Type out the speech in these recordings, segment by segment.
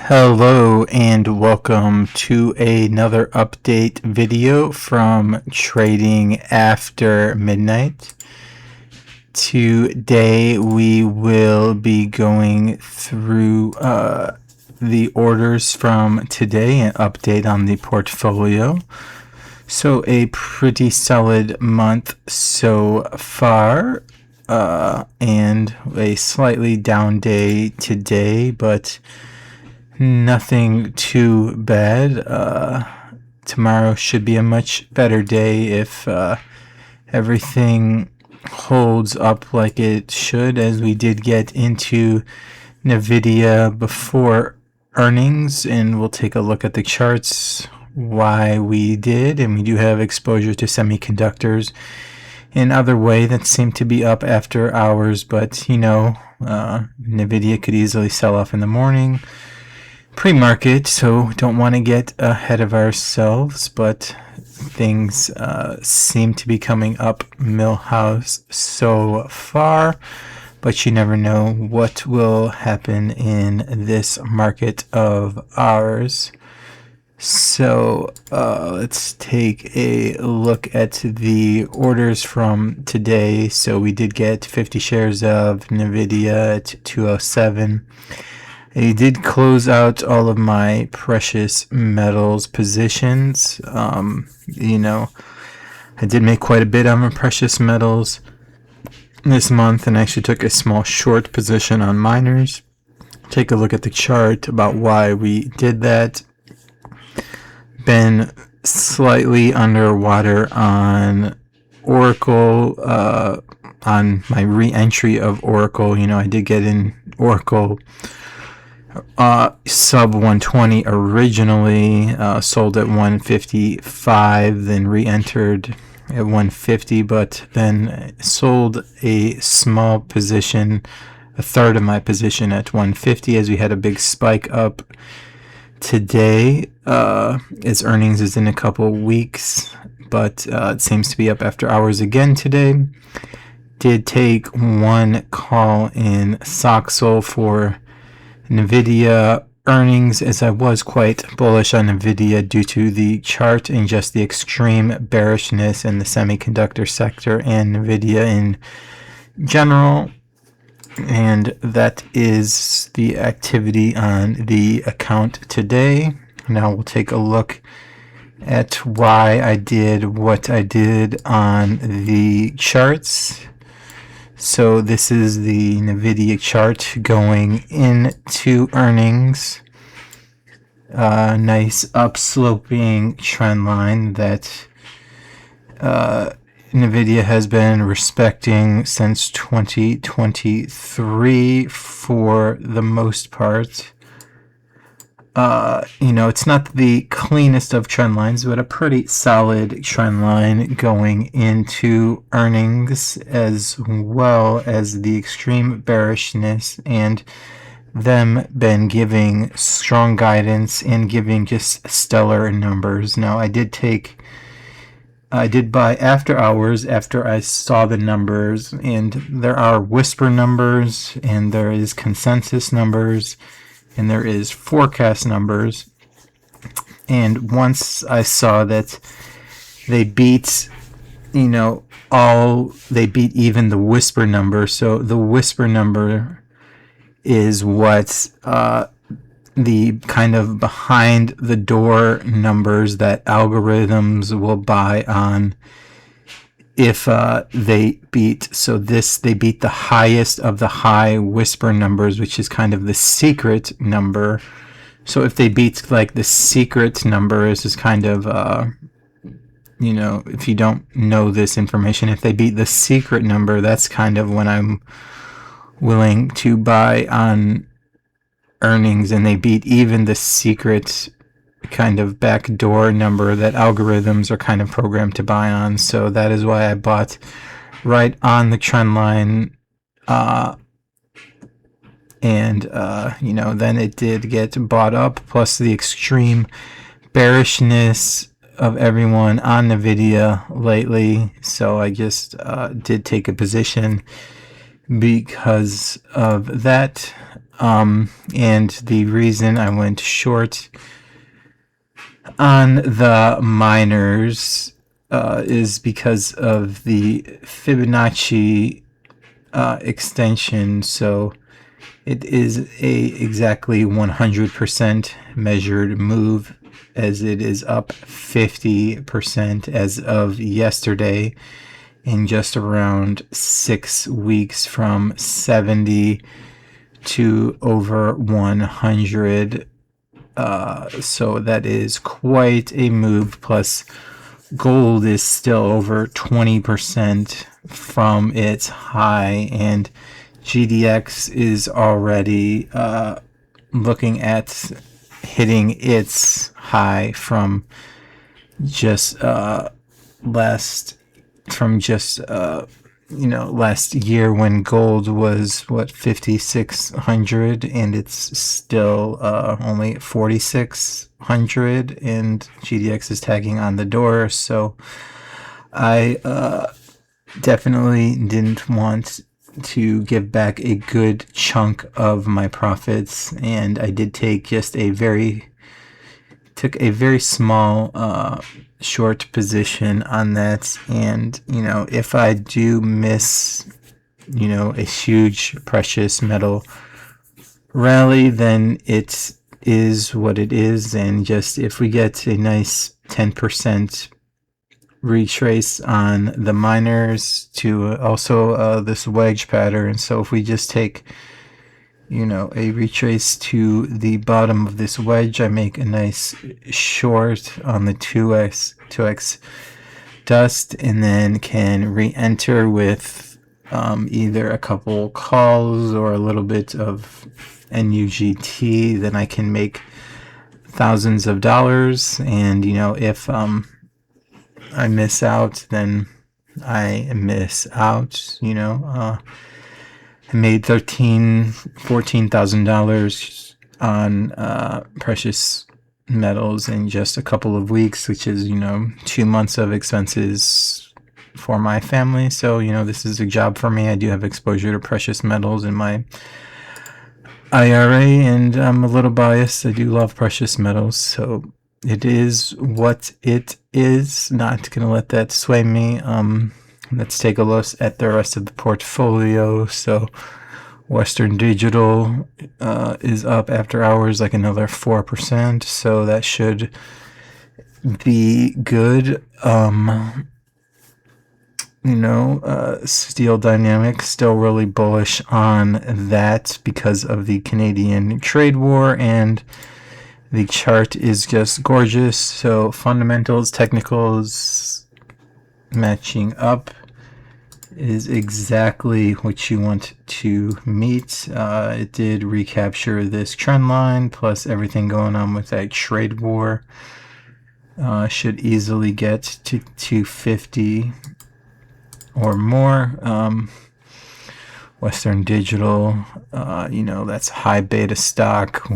Hello and welcome to another update video from Trading After Midnight. Today we will be going through the orders from today and update on the portfolio. So a pretty solid month so far, and a slightly down day today, but nothing too bad. Tomorrow should be a much better day if everything holds up like it should, as we did get into NVDA before earnings, and we'll take a look at the charts, why we did, and we do have exposure to semiconductors in other way that seem to be up after hours, but NVIDIA could easily sell off in the morning pre-market, so don't want to get ahead of ourselves, but things seem to be coming up Millhouse so far, but you never know what will happen in this market of ours. So let's take a look at the orders from today. So we did get 50 shares of NVIDIA at 207. I did close out all of my precious metals positions. I did make quite a bit on my precious metals this month, and I actually took a small short position on miners. Take a look at the chart about why we did that. Been slightly underwater on Oracle, on my re-entry of Oracle. I did get in Oracle sub 120 originally, sold at 155, then re-entered at 150, but then sold a small position, a third of my position, at 150 as we had a big spike up today. Its earnings is in a couple weeks, but it seems to be up after hours again today. Did take one call in Soxol for NVIDIA earnings, as I was quite bullish on NVIDIA due to the chart and just the extreme bearishness in the semiconductor sector and NVIDIA in general. And that is the activity on the account today. Now we'll take a look at why I did what I did on the charts. So this is the NVIDIA chart going into earnings. Nice upsloping trend line that NVIDIA has been respecting since 2023 for the most part. It's not the cleanest of trend lines, but a pretty solid trend line going into earnings, as well as the extreme bearishness and them been giving strong guidance and giving just stellar numbers. Now, I did buy after hours after I saw the numbers, and there are whisper numbers, and there is consensus numbers, and there is forecast numbers. And once I saw that they beat, they beat even the whisper number. So the whisper number is what the kind of behind the door numbers that algorithms will buy on if they beat. So they beat the highest of the high whisper numbers, which is kind of the secret number. So if they beat like the secret number, this is kind of if you don't know this information, if they beat the secret number, that's kind of when I'm willing to buy on earnings, and they beat even the secret kind of backdoor number that algorithms are kind of programmed to buy on. So that is why I bought right on the trend line, then it did get bought up, plus the extreme bearishness of everyone on NVIDIA lately. So I just did take a position because of that. And the reason I went short on the miners is because of the Fibonacci extension. So it is a exactly 100% measured move, as it is up 50% as of yesterday in just around 6 weeks, from 70 to over 100. So that is quite a move. Plus, gold is still over 20% from its high, and GDX is already looking at hitting its high from just last year, when gold was 5,600, and it's still only 4,600, and GDX is tagging on the door. So I definitely didn't want to give back a good chunk of my profits, and I did take just a very small short position on that. And if I do miss a huge precious metal rally, then it is what it is. And just if we get a nice 10% retrace on the miners to also this wedge pattern, so if we just take a retrace to the bottom of this wedge, I make a nice short on the 2x dust, and then can re-enter with either a couple calls or a little bit of NUGT. Then I can make thousands of dollars. And if I miss out, then I miss out. I made $14,000 on precious metals in just a couple of weeks, which is 2 months of expenses for my family. So this is a job for me. I do have exposure to precious metals in my IRA, and I'm a little biased. I do love precious metals, so it is what it is. Not gonna let that sway me. Let's take a look at the rest of the portfolio. So Western Digital is up after hours like another 4%, so that should be good. Steel Dynamics, still really bullish on that because of the Canadian trade war, and the chart is just gorgeous. So fundamentals, technicals matching up is exactly what you want to meet. It did recapture this trend line, plus everything going on with that trade war. Should easily get to 250 or more. Western Digital, that's high beta stock,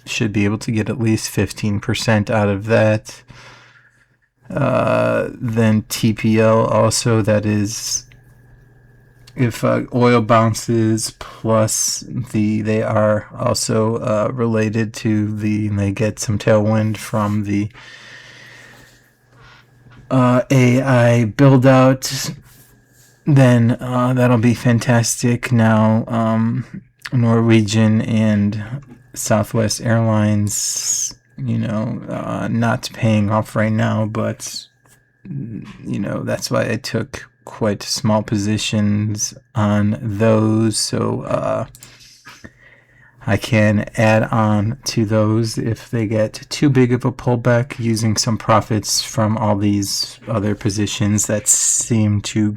should be able to get at least 15% out of that. Then TPL also, that is if oil bounces, plus they are also related to they get some tailwind from the AI build out, then that'll be fantastic. Now Norwegian and Southwest Airlines, not paying off right now, but that's why I took quite small positions on those, so I can add on to those if they get too big of a pullback, using some profits from all these other positions that seem to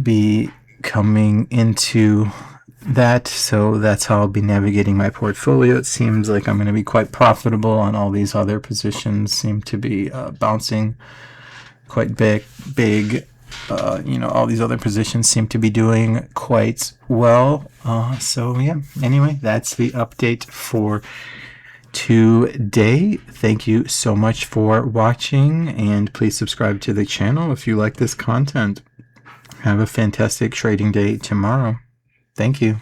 be coming into that. So that's how I'll be navigating my portfolio. It seems like I'm going to be quite profitable on all these other positions, seem to be bouncing quite big. All these other positions seem to be doing quite well. So yeah, anyway, that's the update for today. Thank you so much for watching, and please subscribe to the channel if you like this content. Have a fantastic trading day tomorrow. Thank you.